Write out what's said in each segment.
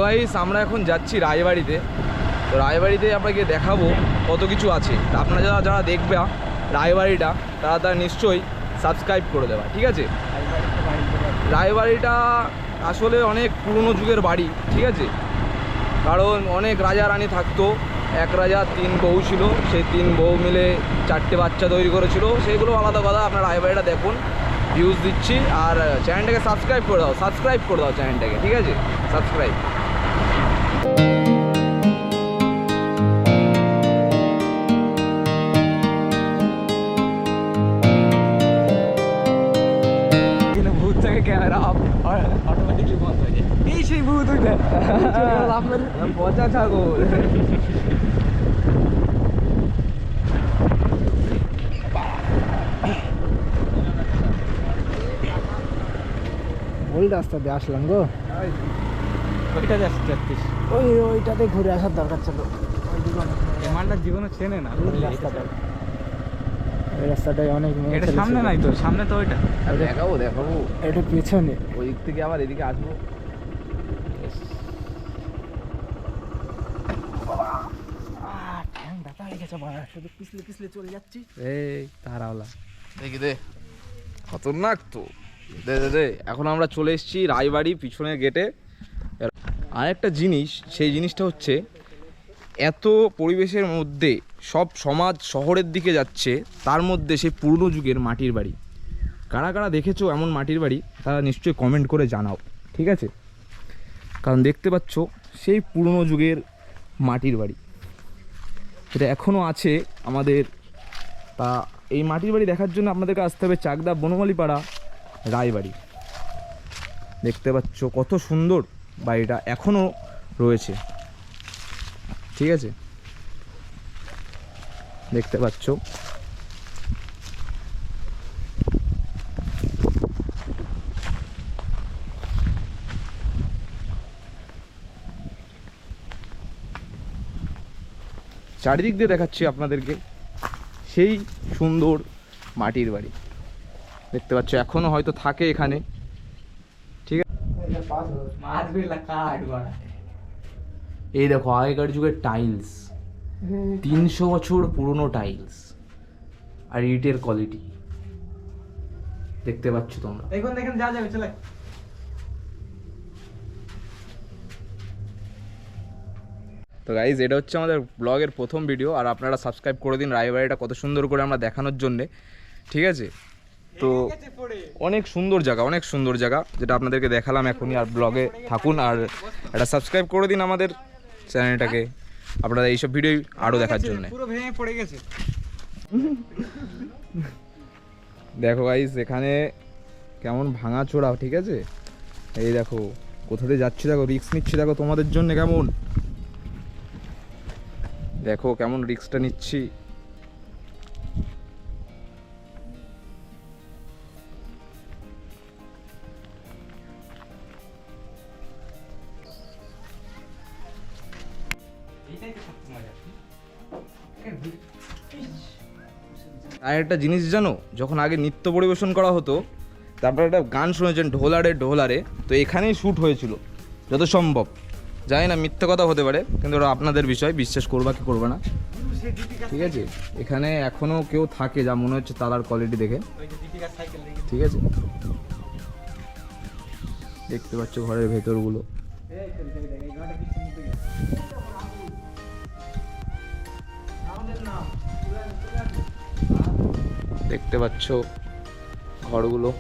Guys আমরা এখন যাচ্ছি রায়বাড়িতে। তো রায়বাড়িতে আপনাকে দেখাবো কত কিছু আছে। তা আপনারা যারা দেখবে রায়বাড়িটা তারা নিশ্চয়ই সাবস্ক্রাইব করে দেওয়া, ঠিক আছে। রায়বাড়িটা আসলে অনেক পুরনো যুগের বাড়ি, ঠিক আছে। কারণ অনেক রাজা রানী থাকতো। এক রাজা 3 বউ ছিল, সেই 3 বউ মিলে 4টে বাচ্চা তৈরি করেছিল। সেইগুলো আলাদা কথা, আপনারা রায়বাড়িটা দেখুন। ভিউজ দিচ্ছি। আর চ্যানেলটাকে সাবস্ক্রাইব করে দাও চ্যানেলটাকে, ঠিক আছে। সাবস্ক্রাইব। ক্যামেরা অটোমেটিকলি বন্ধ হয়ে যায়। এই সেই ভূত ওইটা পচা ছাগল। ওই রাস্তা দিয়ে আসলাম গো। ওইটাতে আসছিস? ওইটাতে ঘুরে আসার দরকার ছিল। মালটা জীবনে চেনে না ওই রাস্তাটাই অনেক এটা সামনে নাই তো, সামনে তো ওইটা দেখাবো এটা পেছনে। ওই দিক থেকে আবার এদিকে আসবো। শুধু পিছলে পিছলে চলে যাচ্ছি। এই তারাওলা দেখি দে, খতরনাক তো। দে এখন আমরা চলে এসেছি রায়বাড়ি পিছনের গেটে। আরেকটা জিনিস, সেই জিনিসটা হচ্ছে এত পরিবেশের মধ্যে সব সমাজ শহরের দিকে যাচ্ছে, তার মধ্যে সেই পুরনো যুগের মাটির বাড়ি। কারা কারা দেখেছো এমন মাটির বাড়ি তারা নিশ্চয়ই কমেন্ট করে জানাও, ঠিক আছে। কারণ দেখতে পাচ্ছ সেই পুরনো যুগের মাটির বাড়ি, এটা এখনও আছে আমাদের। তা এই মাটির বাড়ি দেখার জন্য আপনাদেরকে আসতে হবে চাকদা বনমালীপাড়া রায়বাড়ি। দেখতে পাচ্ছ কত সুন্দর বাড়িটা এখনও রয়েছে, ঠিক আছে। দেখতে পাচ্ছ চারিদিক দিয়ে দেখাচ্ছি আপনাদেরকে সেই সুন্দর মাটির বাড়ি। দেখতে পাচ্ছ এখনো হয়তো থাকে এখানে, ঠিক আছে। এই দেখো আগেকার যুগের টাইলস, 300 বছর পুরনো টাইলস আর ইটের কোয়ালিটি দেখতে পাচ্ছ তোমরা। দেখুন যা যাবে চলে। তো গাইজ এটা হচ্ছে আমাদের ব্লগের প্রথম ভিডিও, আর আপনারা সাবস্ক্রাইব করে দিন রায়বাড়িটা কত সুন্দর করে আমরা দেখানোর জন্যে, ঠিক আছে। তো অনেক সুন্দর জায়গা যেটা আপনাদেরকে দেখালাম এখনই। আর ব্লগে থাকুন আর এটা সাবস্ক্রাইব করে দিন আমাদের চ্যানেলটাকে, আপনারা এইসব ভিডিও আরও দেখার জন্য। পুরো ভেঙে পড়ে গেছে। দেখো গাইজ এখানে কেমন ভাঙা চোরা, ঠিক আছে। এই দেখো কোথা দিয়ে যাচ্ছি, দেখো রিস্ক নিচ্ছি, দেখো তোমাদের জন্য কেমন, দেখো কেমন রিস্কটা নিচ্ছি। আর একটা জিনিস জানো, যখন আগে নৃত্য পরিবেশন করা হতো, তারপর একটা গান শুনেছেন ঢোলারে, তো এখানেই শ্যুট হয়েছিল যত সম্ভব। জানি না মিথ্যে কথা হতে পারে, কিন্তু ওরা আপনাদের বিষয়, বিশ্বাস করবা কি করবে না, ঠিক আছে। এখানে এখনো কেউ থাকে যা মনে হচ্ছে তালার কোয়ালিটি দেখে, ঠিক আছে। দেখতে পাচ্ছ ঘরের ভেতরগুলো, দেখতে পাচ্ছ ঘরগুলো।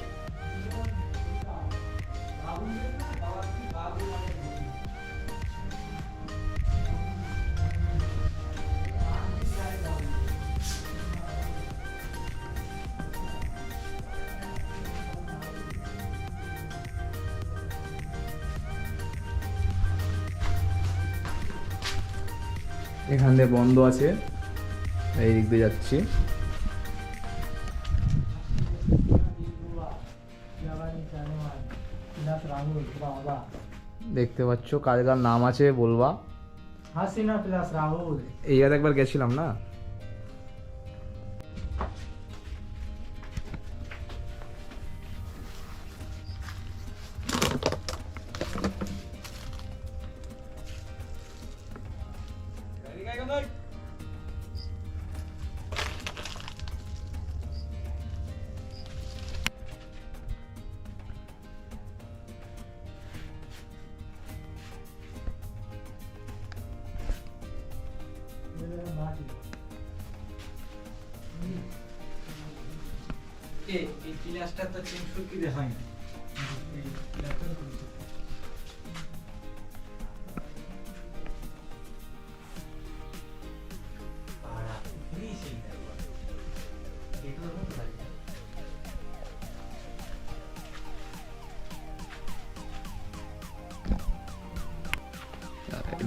এখান দিয়ে বন্ধ আছে, এই দিক দিয়ে যাচ্ছি। দেখতে পাচ্ছ কার কার নাম আছে বলবা। হাসিনা প্লাস রাহুল। এই জায়গায় একবার গেছিলাম না। এই পিলাসটা তো চেঞ্জ করতে হয় না।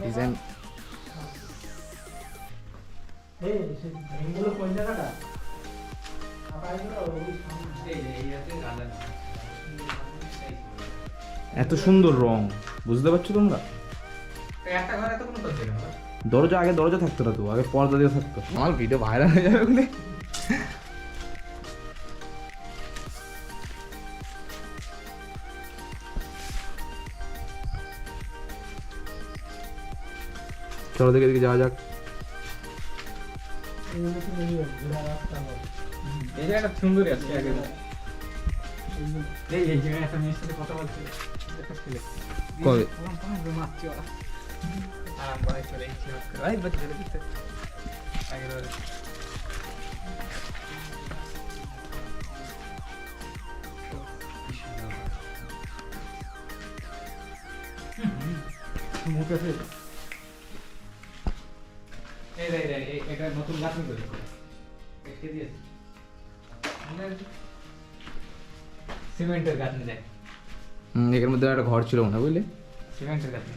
ডিজাইন এত সুন্দর রং, বুঝতে পারছো তোমরা? দরজা আগে দরজা থাকতো না, তো আগে পর্দা দিয়ে থাকতো। আমার ভিডিও ভাইরাল হয়ে যাবে ওখানে। চলো দেখে দিকে যাওয়া যাক। এই জায়গাটা সুন্দরই আছে। এই জায়গায় একটা মেয়ের সাথে কথা বলছিল। কবে? মারছি ওরা। আরাম করে চলে গেছি। ভাই বাচ্চা চলে গেছে। আগের মুখে এটা নতুন গাঁথনি করেছে। সিমেন্টের গাঁথনি দেয়। এর মধ্যে একটা ঘর ছিল না, বুঝলে? সিমেন্টের গাঁথনি।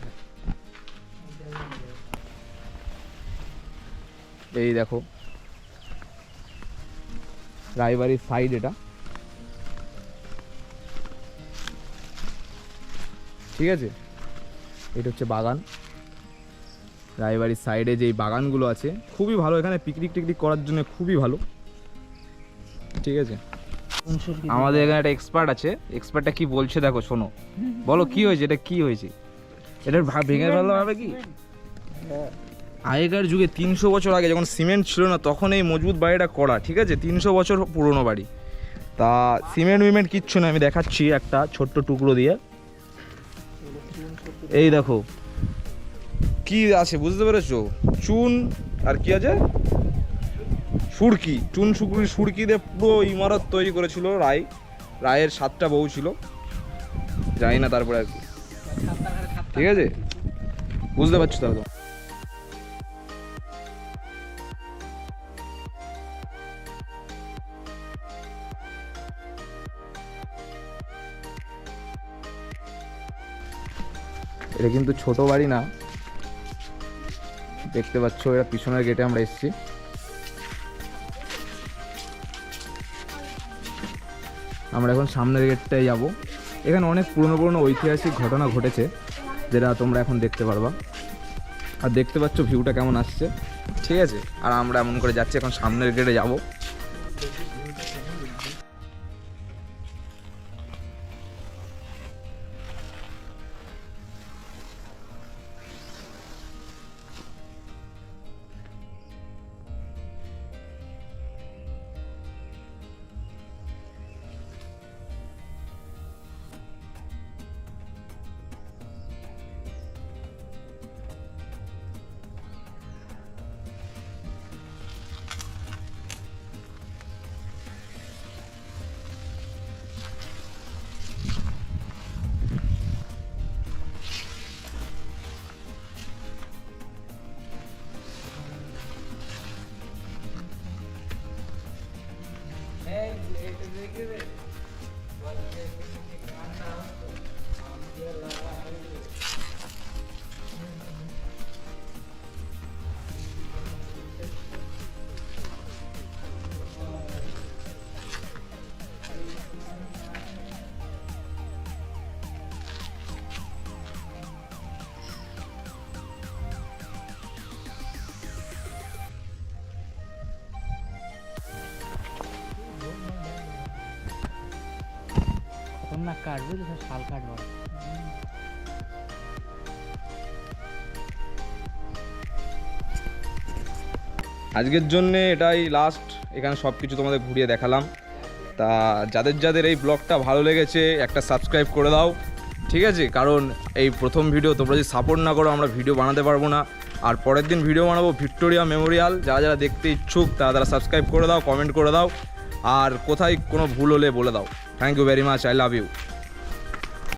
এই দেখো রায়বাড়ির সাইড, এটা ঠিক আছে। এটা হচ্ছে বাগান, রায়বাড়ির সাইডে যে বাগানগুলো আছে খুবই ভালো, এখানে পিকনিক টিকনিক করার জন্য খুবই ভালো, ঠিক আছে। আমাদের এখানে একটা এক্সপার্ট আছে, এক্সপার্টটা কি বলছে দেখো, শোনো। বলো কি হয়েছে, এটা কি হয়েছে? এটা ভেঙে ভালো হবে কি? আগেকার যুগে 300 বছর আগে যখন সিমেন্ট ছিল না, তখন এই মজবুত বাড়িটা করা, ঠিক আছে। 300 বছর পুরনো বাড়ি, তা সিমেন্ট উইমেন্ট কিচ্ছু না। আমি দেখাচ্ছি একটা ছোট্ট টুকরো দিয়ে। এই দেখো কি আছে, বুঝতে পেরেছো? চুন আর কি আছে, সুরকি, চুন সুরকি দিয়ে পুরো ইমারত তৈরি করেছিল রায়ের 7টা বউ ছিল, জানি না তারপরে আর কি, ঠিক আছে। বুঝতে পারছো তাহলে? এটা কিন্তু ছোট বাড়ি না, দেখতে পাচ্ছ। এটা পিছনের গেটে আমরা এসেছি। আমরা এখন সামনের গেটটায় যাব। এখানে অনেক পুরনো ঐতিহাসিক ঘটনা ঘটেছে, যেটা তোমরা এখন দেখতে পারবা। আর দেখতে পাচ্ছ ভিউটা কেমন আসছে, ঠিক আছে। আর আমরা এমন করে যাচ্ছি, এখন সামনের গেটে যাব। খতরনাক কাঠ, বুঝলি? সব শাল কাঠ বলে। আজকের জন্যে এটাই লাস্ট। এখানে সব কিছু তোমাদের ঘুরিয়ে দেখালাম। তা যাদের যাদের এই ব্লগটা ভালো লেগেছে একটা সাবস্ক্রাইব করে দাও, ঠিক আছে। কারণ এই প্রথম ভিডিও, তোমরা যদি সাপোর্ট না করো আমরা ভিডিও বানাতে পারবো না। আর পরের দিন ভিডিও বানাবো ভিক্টোরিয়া মেমোরিয়াল, যারা যারা দেখতে ইচ্ছুক তারা সাবস্ক্রাইব করে দাও, কমেন্ট করে দাও। আর কোথায় কোনো ভুল হলে বলে দাও। Thank you very much, I love you.